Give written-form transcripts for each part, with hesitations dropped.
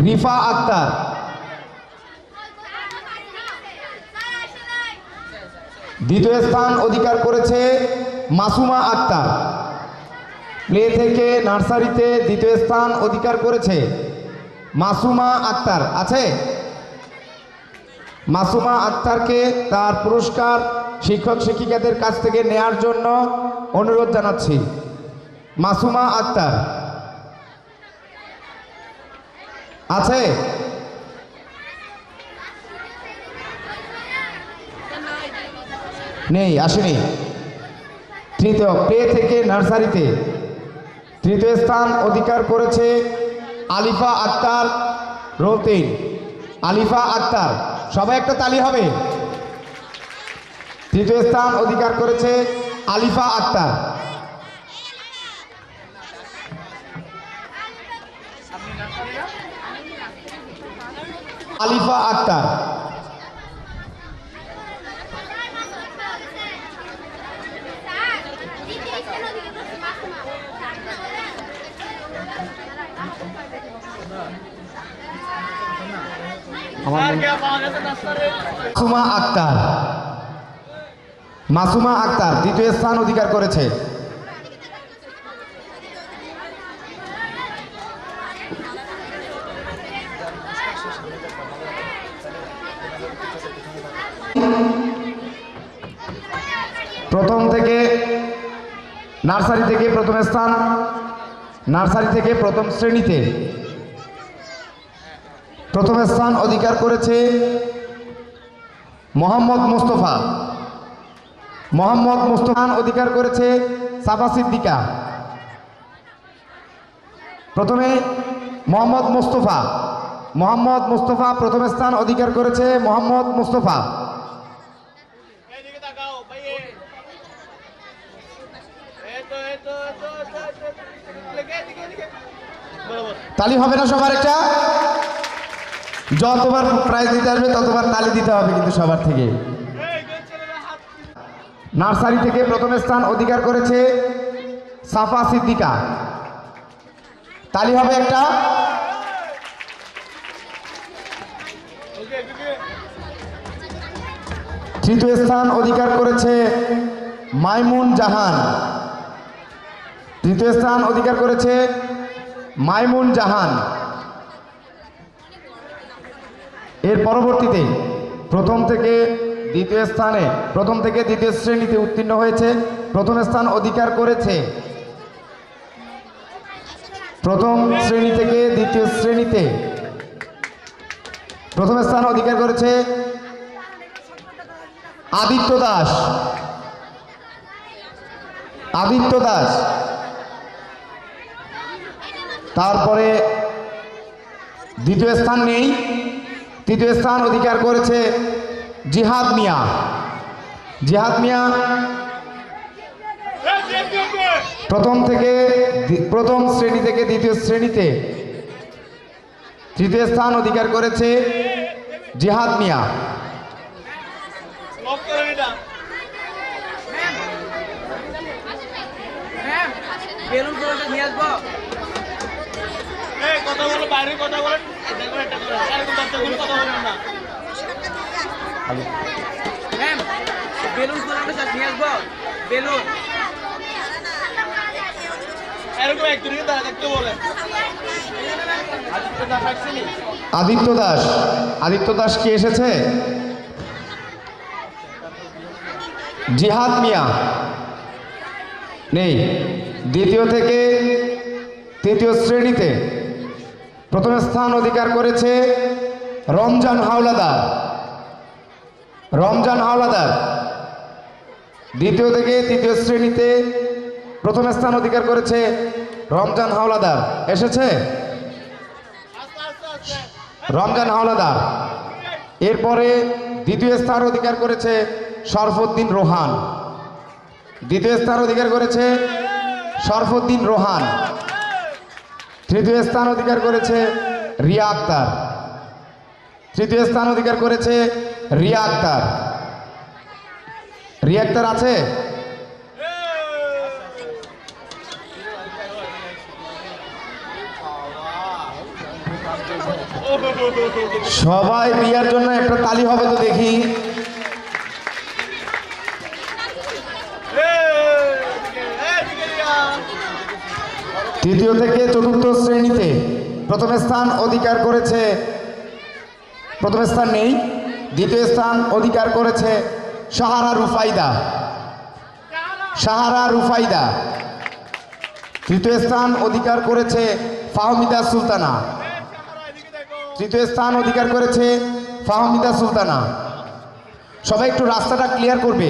রিফা আক্তার। দ্বিতীয় স্থান অধিকার করেছে মাসুমা আক্তার। প্লে থেকে নার্সারিতে দ্বিতীয় স্থান অধিকার করেছে মাসুমা আক্তার। আছে? মাসুমা আক্তারকে তার পুরস্কার শিক্ষক শিক্ষিকাদের কাছ থেকে নেয়ার জন্য অনুরোধ জানাচ্ছি। মাসুমা আক্তার আছে? নেই, আসেনি। তৃতীয় প্লে থেকে নার্সারিতে তৃতীয় স্থান অধিকার করেছে আলিফা আক্তার রৌতিন। আলিফা আক্তার, সবাই একটা তালি হবে। তৃতীয় স্থান অধিকার করেছে আলিফা আক্তার। আলিফা আক্তার মাসুমা আক্তার। মাসুমা আক্তার দ্বিতীয় স্থান অধিকার করেছে। প্রথম থেকে নার্সারি থেকে প্রথম স্থান, নার্সারি থেকে প্রথম শ্রেণীতে প্রথম স্থান অধিকার করেছে মোহাম্মদ মুস্তফা। মোহাম্মদ মুস্তফা অধিকার করেছে সাফা সিদ্দিকা। প্রথমে মোহাম্মদ মুস্তফা, মোহাম্মদ মুস্তফা প্রথম স্থান অধিকার করেছে মোহাম্মদ মুস্তফা। তালি হবে না সবার? একটা যতবার প্রাইজ দিতে আসবে ততবার তালি দিতে হবে কিন্তু সবার থেকে। নার্সারি থেকে প্রথম স্থান অধিকার করেছে সাফা সিদ্দিকা। তালি হবে একটা। তৃতীয় স্থান অধিকার করেছে মাইমুন জাহান। তৃতীয় স্থান অধিকার করেছে মাইমুন জাহান। এর পরবর্তীতে প্রথম থেকে দ্বিতীয় স্থানে, প্রথম থেকে দ্বিতীয় শ্রেণীতে উত্তীর্ণ হয়েছে। প্রথম স্থান অধিকার করেছে, প্রথম শ্রেণী থেকে দ্বিতীয় শ্রেণীতে প্রথম স্থান অধিকার করেছে আদিত্য দাস। আদিত্য দাস। তারপরে দ্বিতীয় স্থান নেই, তৃতীয় স্থান অধিকার করেছে জিহাদ মিয়া। জিহাদ মিয়া প্রথম থেকে প্রথম শ্রেণী থেকে দ্বিতীয় শ্রেণীতে তৃতীয় স্থান অধিকার করেছে জিহাদ মিয়া। কথা বলো, বাইরে কথা বলেন, কথা বলেন না। বেলুন নিয়ে আসবো, বেলুন এরকম একজনকে দেখতে বলেন। আদিত্য দাস। আদিত্য দাস কি এসেছে? জিহাদ মিয়া নেই। দ্বিতীয় থেকে তৃতীয় শ্রেণীতে প্রথম স্থান অধিকার করেছে রমজান হাওলাদার। রমজান হাওলাদার দ্বিতীয় থেকে তৃতীয় শ্রেণীতে প্রথম স্থান অধিকার করেছে রমজান হাওলাদার। এসেছে রমজান হাওলাদার। এরপরে দ্বিতীয় স্থান অধিকার করেছে শরফুদ্দিন রোহান। দ্বিতীয় স্থান অধিকার করেছে শরফুদ্দিন রোহান। তৃতীয় স্থান অধিকার করেছে রিয়া আক্তার। তৃতীয় স্থান অধিকার করেছে রিয়া আক্তার। রিয়া আক্তার আছে? সবাই রিয়ার জন্য একটা তালি হবে তো দেখি। তৃতীয় থেকে চতুর্থ শ্রেণীতে প্রথম স্থান অধিকার করেছে, প্রথম স্থান নেই, দ্বিতীয় স্থান অধিকার করেছে সাহারা রুফাইদা, সাহারা রুফাইদা। তৃতীয় স্থান অধিকার করেছে ফাহমিদা সুলতানা, তৃতীয় স্থান অধিকার করেছে ফাহমিদা সুলতানা। সবাই একটু রাস্তাটা ক্লিয়ার করবে,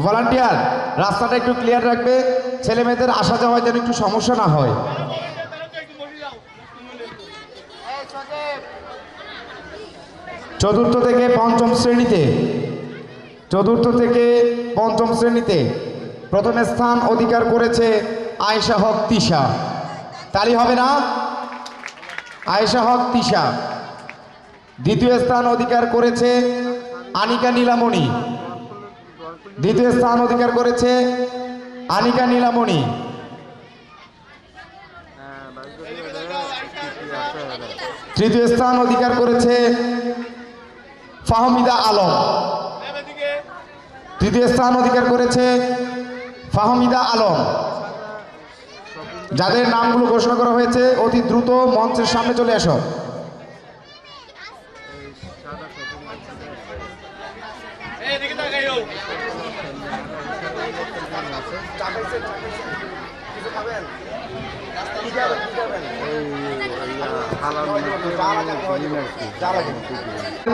ভলান্টিয়ার রাস্তাটা একটু ক্লিয়ার রাখবে, ছেলে মেয়েদের আসা যাওয়ায় যেন একটু সমস্যা না হয়। চতুর্থ থেকে পঞ্চম শ্রেণীতে, চতুর্থ থেকে পঞ্চম শ্রেণীতে প্রথম স্থান অধিকার করেছে আয়েশা হক তিশা। তালি হবে না? আয়েশা হক তিশা। দ্বিতীয় স্থান অধিকার করেছে আনিকা নীলামণি, দ্বিতীয় স্থান অধিকার করেছে আনিকা নীলামণি। তৃতীয় স্থান অধিকার করেছে ফাহমিদা আলম, তৃতীয় স্থান অধিকার করেছে ফাহমিদা আলম। যাদের নামগুলো ঘোষণা করা হয়েছে অতি দ্রুত মঞ্চের সামনে চলে আসো।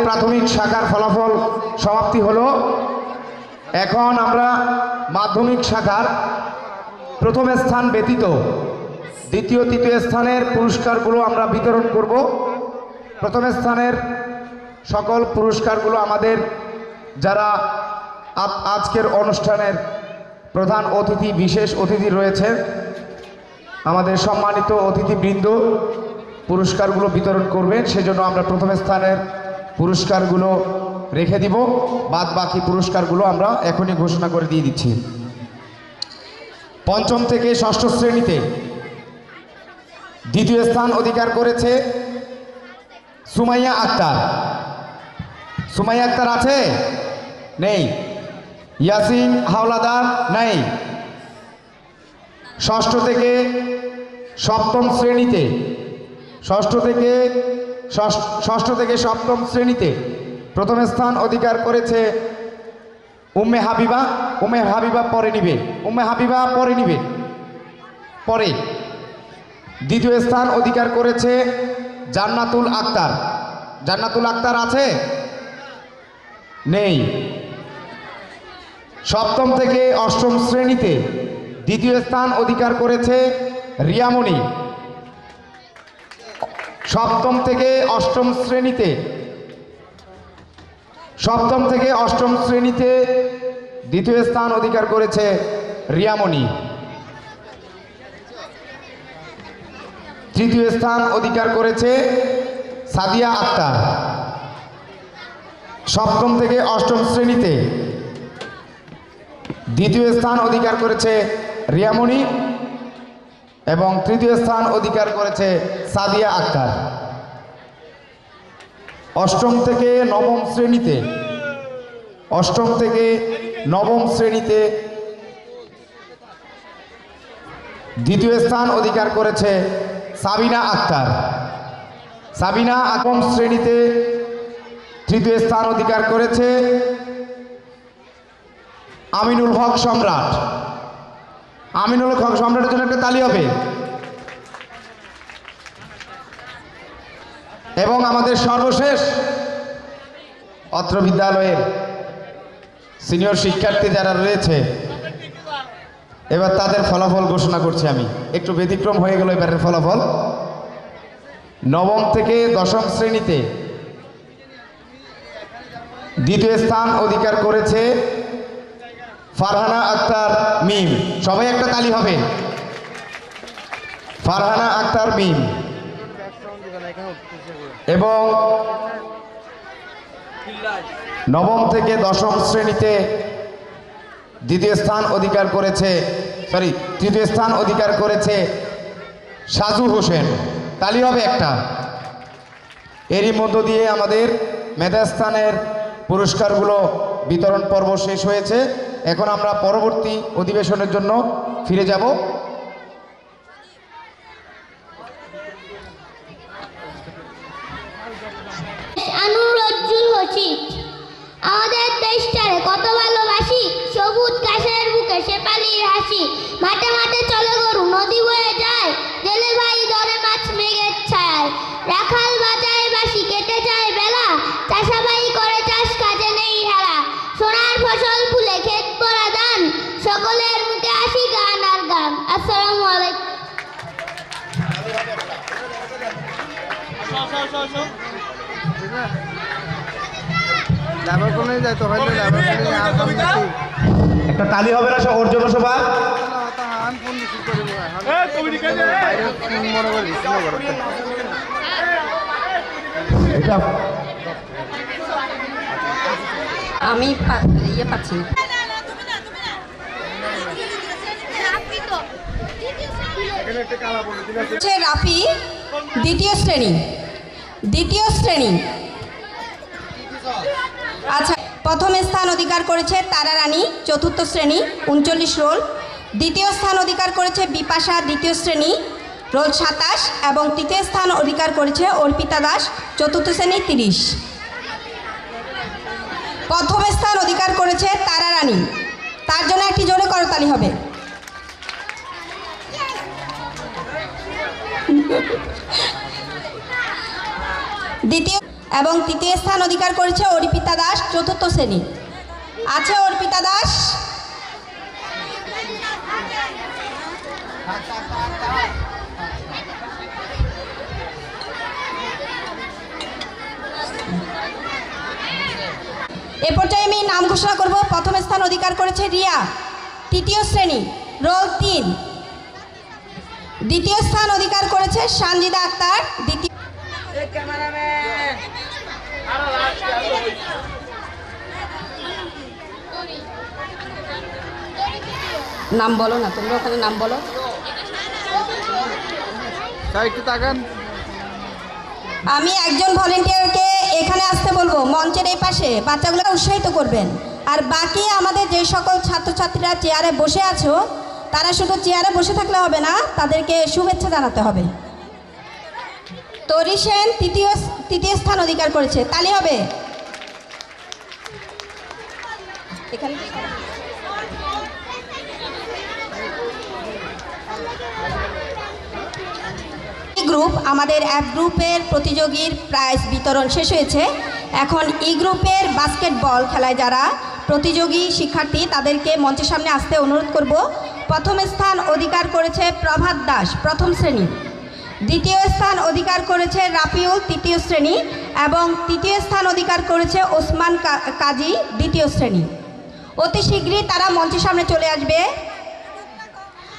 প্রাথমিক শাখার ফলাফল সমাপ্তি হলো। এখন আমরা মাধ্যমিক শাখার প্রথম স্থান ব্যতীত দ্বিতীয় তৃতীয় স্থানের পুরস্কারগুলো আমরা বিতরণ করব। প্রথম স্থানের সকল পুরস্কারগুলো আমাদের যারা আজকের অনুষ্ঠানের প্রধান অতিথি, বিশেষ অতিথি রয়েছে, আমাদের সম্মানিত অতিথিবৃন্দ পুরস্কারগুলো বিতরণ করবেন। সেজন্য আমরা প্রথম স্থানের পুরস্কারগুলো রেখে দিব, বাদ বাকি পুরস্কারগুলো আমরা এখনই ঘোষণা করে দিয়ে দিচ্ছি। পঞ্চম থেকে ষষ্ঠ শ্রেণীতে দ্বিতীয় স্থান অধিকার করেছে সুমাইয়া আক্তার। সুমাইয়া আক্তার আছে? নেই। ইয়াসিন হাওলাদার? নেই। ষষ্ঠ থেকে সপ্তম শ্রেণীতে, ষষ্ঠ থেকে সপ্তম শ্রেণীতে প্রথম স্থান অধিকার করেছে উম্মে হাবিবা। উম্মে হাবিবা পরে নিবে, উম্মে হাবিবা পরে নিবে, পরে। দ্বিতীয় স্থান অধিকার করেছে জান্নাতুল আক্তার। জান্নাতুল আক্তার আছে? নেই। সপ্তম থেকে অষ্টম শ্রেণীতে দ্বিতীয় স্থান অধিকার করেছে রিয়ামণি। সপ্তম থেকে অষ্টম শ্রেণীতে, সপ্তম থেকে অষ্টম শ্রেণীতে দ্বিতীয় স্থান অধিকার করেছে রিয়ামণি। তৃতীয় স্থান অধিকার করেছে সাদিয়া আক্তার। সপ্তম থেকে অষ্টম শ্রেণীতে দ্বিতীয় স্থান অধিকার করেছে রিয়ামণি এবং তৃতীয় স্থান অধিকার করেছে সাদিয়া আক্তার। অষ্টম থেকে নবম শ্রেণীতে, অষ্টম থেকে নবম শ্রেণীতে দ্বিতীয় স্থান অধিকার করেছে সাবিনা আক্তার। সাবিনা নবম শ্রেণীতে তৃতীয় স্থান অধিকার করেছে আমিনুল হক সম্রাট। আমিনুল হক সম্রাটের জন্য একটা তালি হবে। এবং আমাদের সর্বশেষ অত্র বিদ্যালয়ের সিনিয়র শিক্ষার্থী যারা রয়েছে, এবার তাদের ফলাফল ঘোষণা করছি আমি। একটু ব্যতিক্রম হয়ে গেল এবারের ফলাফল। নবম থেকে দশম শ্রেণীতে দ্বিতীয় স্থান অধিকার করেছে ফারহানা আক্তার মিম। সবাই একটা তালি হবে। ফারহানা আক্তার মিম। এবং নবম থেকে দশম শ্রেণীতে দ্বিতীয় স্থান অধিকার করেছে, তৃতীয় স্থান অধিকার করেছে সাজু হোসেন। তালি হবে একটা। এরই মধ্য দিয়ে আমাদের মেধাস্থানের পুরস্কারগুলো বিতরণ পর্ব শেষ হয়েছে। এখন আমরা পরবর্তী অধিবেশনের জন্য ফিরে যাব। আনুরজ্জুল হসিদ আমাদের দেশটারে কত ভালোবাসি, সবুজ ঘাসের বুকে শেফালির হাসি, মাঠে মাঠে চলে গরু নদী বয়ে যায়, জেলে ভাই ধরে মাছ মেঘের ছায়, রাখাল বাজায় বাসি কেটে যায় বেলা, চাষাবাই করে চাষ কাজে নেই হেলা, সোনার ফসল ফুলে ক্ষেত ভরা ধান, সকলের মুখে হাসি গান আর গান। আসসালামু আলাইকুম। একটা তালি হবে না ওর জন্য সবার? এটা আমি পাচ্ছি না। রাফি দ্বিতীয় শ্রেণী। আচ্ছা, প্রথম স্থান অধিকার করেছে তারা রানী, চতুর্থ শ্রেণী, 39 রোল। দ্বিতীয় স্থান অধিকার করেছে বিপাশা, দ্বিতীয় শ্রেণী, রোল 27। এবং তৃতীয় স্থান অধিকার করেছে অর্পিতা দাস, চতুর্থ শ্রেণী, 30। প্রথম স্থান অধিকার করেছে তারা রানী, তার জন্য একটি জোরে করতালি হবে। দ্বিতীয় এবং তৃতীয় স্থান অধিকার করেছে অর্পিতা দাস, চতুর্থ শ্রেণী। আছে অর্পিতা দাস? এ পর্যায়ে আমি নাম ঘোষণা করব। প্রথম স্থান অধিকার করেছে রিয়া, তৃতীয় শ্রেণী, রোল 3। দ্বিতীয় স্থান অধিকার করেছে সানজিদা আক্তার, দ্বিতীয়। নাম বলো না, তোমরা ওখানে নাম বলো। আমি একজন ভলেন্টিয়ারকে এখানে আসতে বলবো, মঞ্চের এই পাশে বাচ্চাগুলোকে উৎসাহিত করবেন। আর বাকি আমাদের যে সকল ছাত্রছাত্রীরা চেয়ারে বসে আছো, তারা শুধু চেয়ারে বসে থাকলে হবে না, তাদেরকে শুভেচ্ছা জানাতে হবে। তরি সেন তৃতীয় স্থান অধিকার করেছে, তালি হবে। এখানে গ্রুপ, আমাদের এক গ্রুপের প্রতিযোগীর প্রাইজ বিতরণ শেষ হয়েছে। এখন ই গ্রুপের বাস্কেটবল খেলায় যারা প্রতিযোগী শিক্ষার্থী, তাদেরকে মঞ্চের সামনে আসতে অনুরোধ করব। প্রথম স্থান অধিকার করেছে প্রভাত দাস, প্রথম শ্রেণী। দ্বিতীয় স্থান অধিকার করেছে রাফিউল, তৃতীয় শ্রেণী। এবং তৃতীয় স্থান অধিকার করেছে ওসমান কাজী, দ্বিতীয় শ্রেণী। অতি শীঘ্রই তারা মঞ্চের সামনে চলে আসবে।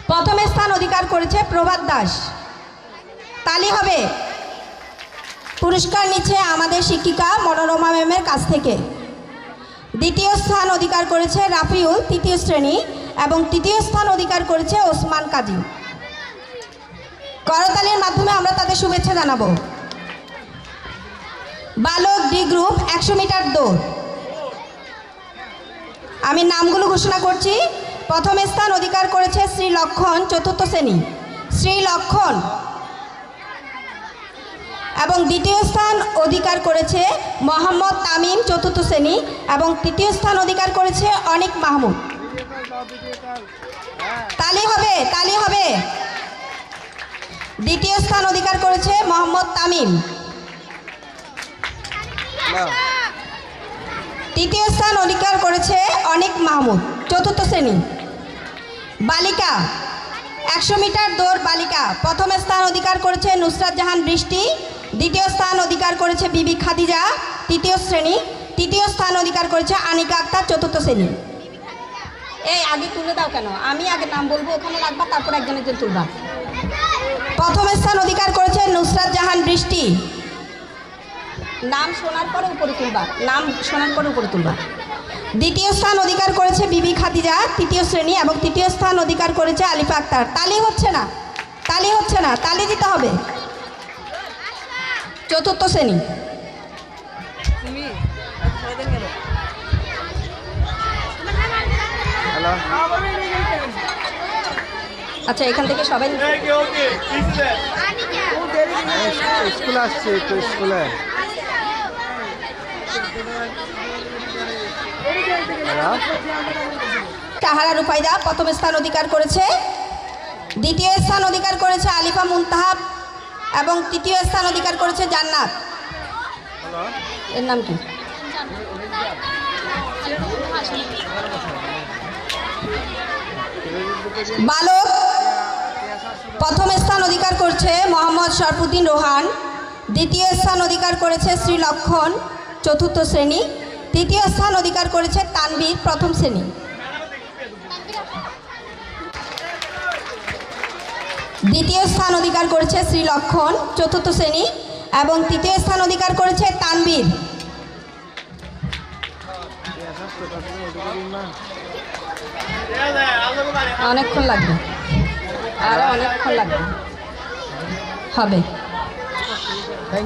প্রথম স্থান অধিকার করেছে প্রভাত দাস, তালি হবে। পুরস্কার নিচ্ছে আমাদের শিক্ষিকা মনোরমা ম্যামের কাছ থেকে। দ্বিতীয় স্থান অধিকার করেছে রাফিউল, তৃতীয় শ্রেণী। এবং তৃতীয় স্থান অধিকার করেছে ওসমান কাজী। করতালির মাধ্যমে আমরা তাদের শুভেচ্ছা জানাবো। বালক ডি গ্রুপ 100 মিটার দৌড়, আমি নামগুলো ঘোষণা করছি। প্রথম স্থান অধিকার করেছে শ্রী লক্ষণ, চতুর্থ শ্রেণী, শ্রী লক্ষণ। এবং দ্বিতীয় স্থান অধিকার করেছে মোহাম্মদ তামিম, চতুর্থ শ্রেণী। এবং তৃতীয় স্থান অধিকার করেছে অনিক মাহমুদ। তালি হবে, তালি হবে। দ্বিতীয় স্থান অধিকার করেছে মোহাম্মদ তামিম। তৃতীয় স্থান অধিকার করেছে অনিক মাহমুদ, চতুর্থ শ্রেণী। বালিকা 100 মিটার দৌড় বালিকা, প্রথম স্থান অধিকার করেছে নুসরাত জাহান বৃষ্টি। দ্বিতীয় স্থান অধিকার করেছে বিবি খাদিজা, তৃতীয় শ্রেণী। তৃতীয় স্থান অধিকার করেছে আনিকা আক্তার, চতুর্থ শ্রেণী। এই আগে তুলে দাও কেন? আমি আগে নাম বলবো, ওখানে রাখবা, তারপর একজন একজন তুলবা। প্রথম স্থান অধিকার করেছে নুসরাত জাহান বৃষ্টি। নাম শোনার পরে উপরে তুলবা, নাম শোনার পরে উপরে তুলবা। দ্বিতীয় স্থান অধিকার করেছে বিবি খাদিজা, তৃতীয় শ্রেণী। এবং তৃতীয় স্থান অধিকার করেছে আলিফা আক্তার। তালি হচ্ছে না, তালি হচ্ছে না, তালি দিতে হবে। চতুর্থ শ্রেণী। আচ্ছা, এখান থেকে সবাই স্কুল আসছে তো স্কুলে তাহারা রুফাইদা প্রথম স্থান অধিকার করেছে। দ্বিতীয় স্থান অধিকার করেছে আলিফা মুনতাহাব এবং তৃতীয় স্থান অধিকার করেছে জান্নাত। এর নাম কি? বালক প্রথম স্থান অধিকার করছে মোহাম্মদ শরফুদ্দিন রোহান। দ্বিতীয় স্থান অধিকার করেছে শ্রী লক্ষণ, চতুর্থ শ্রেণী। তৃতীয় স্থান অধিকার করেছে তানভীর, প্রথম শ্রেণী। দ্বিতীয় স্থান অধিকার করেছে শ্রী লক্ষণ, চতুর্থ শ্রেণী এবং তৃতীয় স্থান অধিকার করেছে তানভীর। অনেকক্ষণ লাগবে, আরো অনেকক্ষণ লাগবে, হবে।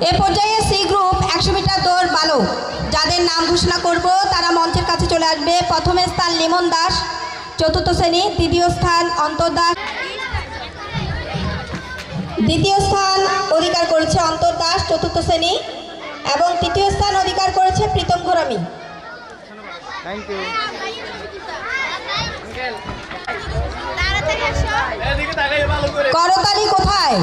এ পর্যায়ে সি গ্রুপ 100 মিটার দৌড় বালক, যাদের নাম ঘোষণা করব তারা মঞ্চের কাছে চলে আসবে। প্রথম স্থান লিমন দাস, চতুর্থ শ্রেণী। দ্বিতীয় স্থান অন্তর দাস, দ্বিতীয় স্থান অধিকার করেছে অন্তর দাস, চতুর্থ শ্রেণী এবং তৃতীয় স্থান অধিকার করেছে প্রীতম ঘোরামি। Thank you. করতালি কোথায়?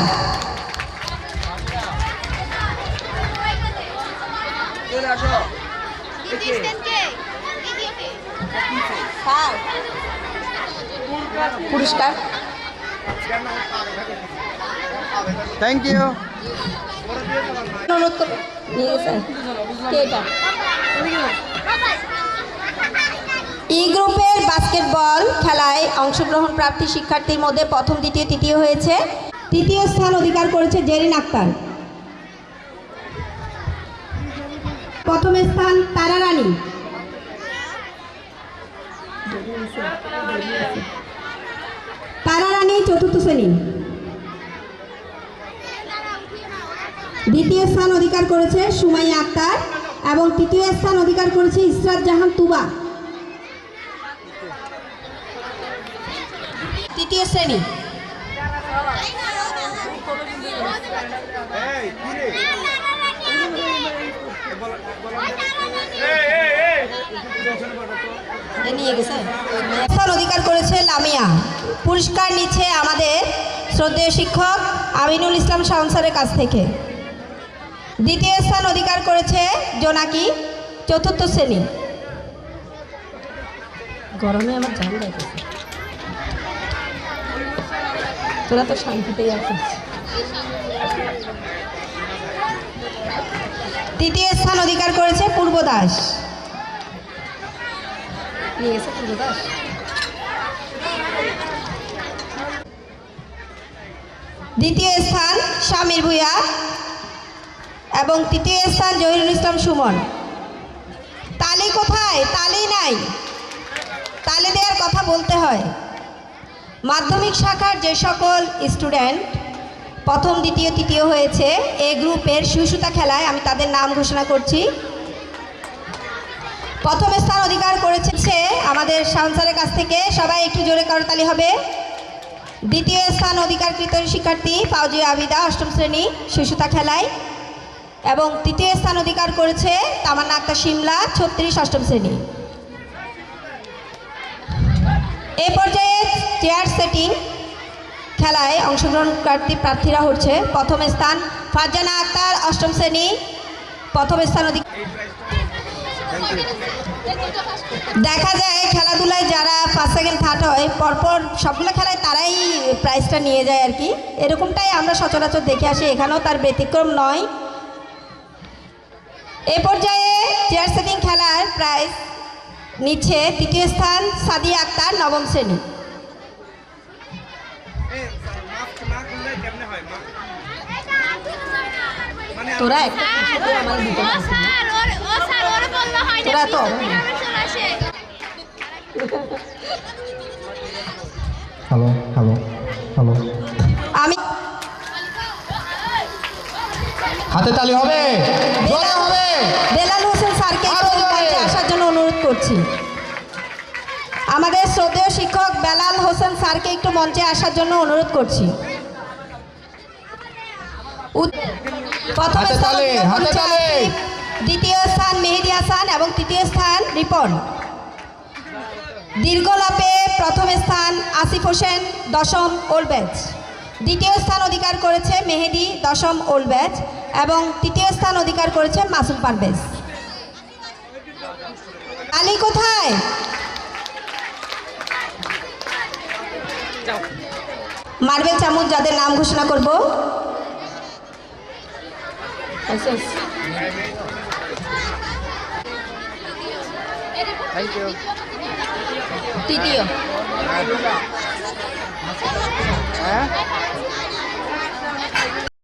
পুরস্কার। Thank you. অনুরোধ করব, নিয়ে গেছেন কে এটা? ই গ্রুপের বাস্কেটবল খেলায় অংশগ্রহণ প্রাপ্তি শিক্ষার্থীর মধ্যে প্রথম, দ্বিতীয়, তৃতীয় হয়েছে। তৃতীয় স্থান অধিকার করেছে জেরিন আক্তার। প্রথম স্থান তারা রানী। তারা রানী, চতুর্থ শ্রেণী। দ্বিতীয় স্থান অধিকার করেছে সুমাইয়া আক্তার এবং তৃতীয় স্থান অধিকার করেছে ইসরাত জাহান তুবা, তৃতীয় শ্রেণী। নিয়ে গেছে। স্থান অধিকার করেছে লামিয়া। পুরস্কার নিচ্ছে আমাদের শ্রদ্ধেয় শিক্ষক আমিনুল ইসলাম শাহনসারের কাছ থেকে। দ্বিতীয় স্থান অধিকার করেছে জোনাকি, চতুর্থ শ্রেণী। গরমে আমার জান যাইতেছে, তোরা তো শান্তিতেই আছিস। তৃতীয় স্থান অধিকার করেছে পূর্ব দাস। নিয়ে গেছে পূর্ব দাস। দ্বিতীয় স্থান শামির ভুইয়া এবং তৃতীয় স্থান জহিরুল ইসলাম সুমন। তালি কোথায়? তালি নাই, তালি দেওয়ার কথা বলতে হয়। মাধ্যমিক শাখার যে সকল স্টুডেন্ট প্রথম, দ্বিতীয়, তৃতীয় হয়েছে এ গ্রুপের সুসুতা খেলায় আমি তাদের নাম ঘোষণা করছি। প্রথম স্থান অধিকার করেছে আমাদের শাহনসারের কাছ থেকে, সবাই একটু জোরে করতালি হবে। দ্বিতীয় স্থান অধিকারকৃত শিক্ষার্থী ফাউজিয়া আবিদা, অষ্টম শ্রেণী, সুসুতা খেলায় এবং তৃতীয় স্থান অধিকার করেছে তামান্না আক্তার শিমলা, 36, অষ্টম শ্রেণী। এ পর্যায়ে চেয়ার সেটিং খেলায় অংশগ্রহণকারী প্রার্থীরা হচ্ছে প্রথম স্থান ফারজানা আক্তার, অষ্টম শ্রেণী, প্রথম স্থান অধিকার। দেখা যায় খেলাধুলায় যারা ফার্স্ট, সেকেন্ড, থার্ড হয় পরপর সবগুলো খেলায় তারাই প্রাইজটা নিয়ে যায় আর কি, এরকমটাই আমরা সচরাচর দেখে আসি, এখানেও তার ব্যতিক্রম নয়। এ পর্যায়ে চেয়ার সেটিং খেলার প্রাইজ নিচ্ছে তৃতীয় স্থান সাদিয়া আক্তার, নবম শ্রেণী। তোরা একটা তোরা তো হ্যালো হ্যালো হ্যালো আমি হাতে তালি হবে, জোরে হবে। বেলাল হোসেন স্যারকে আরো একটু জোরে। মঞ্চে আসার জন্য অনুরোধ করছি। আমাদের শ্রদ্ধেয় শিক্ষক বেলাল হোসেন স্যারকে একটু মঞ্চে আসার জন্য অনুরোধ করছি। প্রথম হাতে স্থান তালি, অধিকার হাতে করেছে তালি। আসিফ, দ্বিতীয় স্থান মেহেদী হাসান এবং তৃতীয় স্থান রিপন। দীর্ঘলাপে প্রথম স্থান আসিফ হোসেন, দশম ওল্ড ব্যাচ। দ্বিতীয় স্থান অধিকার করেছে মেহেদী, দশম ওল্ড ব্যাচ, এবং তৃতীয় স্থান অধিকার করেছে মাসুম পারভেজ। আলী কোথায়? মার্বেল চামচ যাদের নাম ঘোষণা করব। Thank you. তৃতীয় হ্যাঁ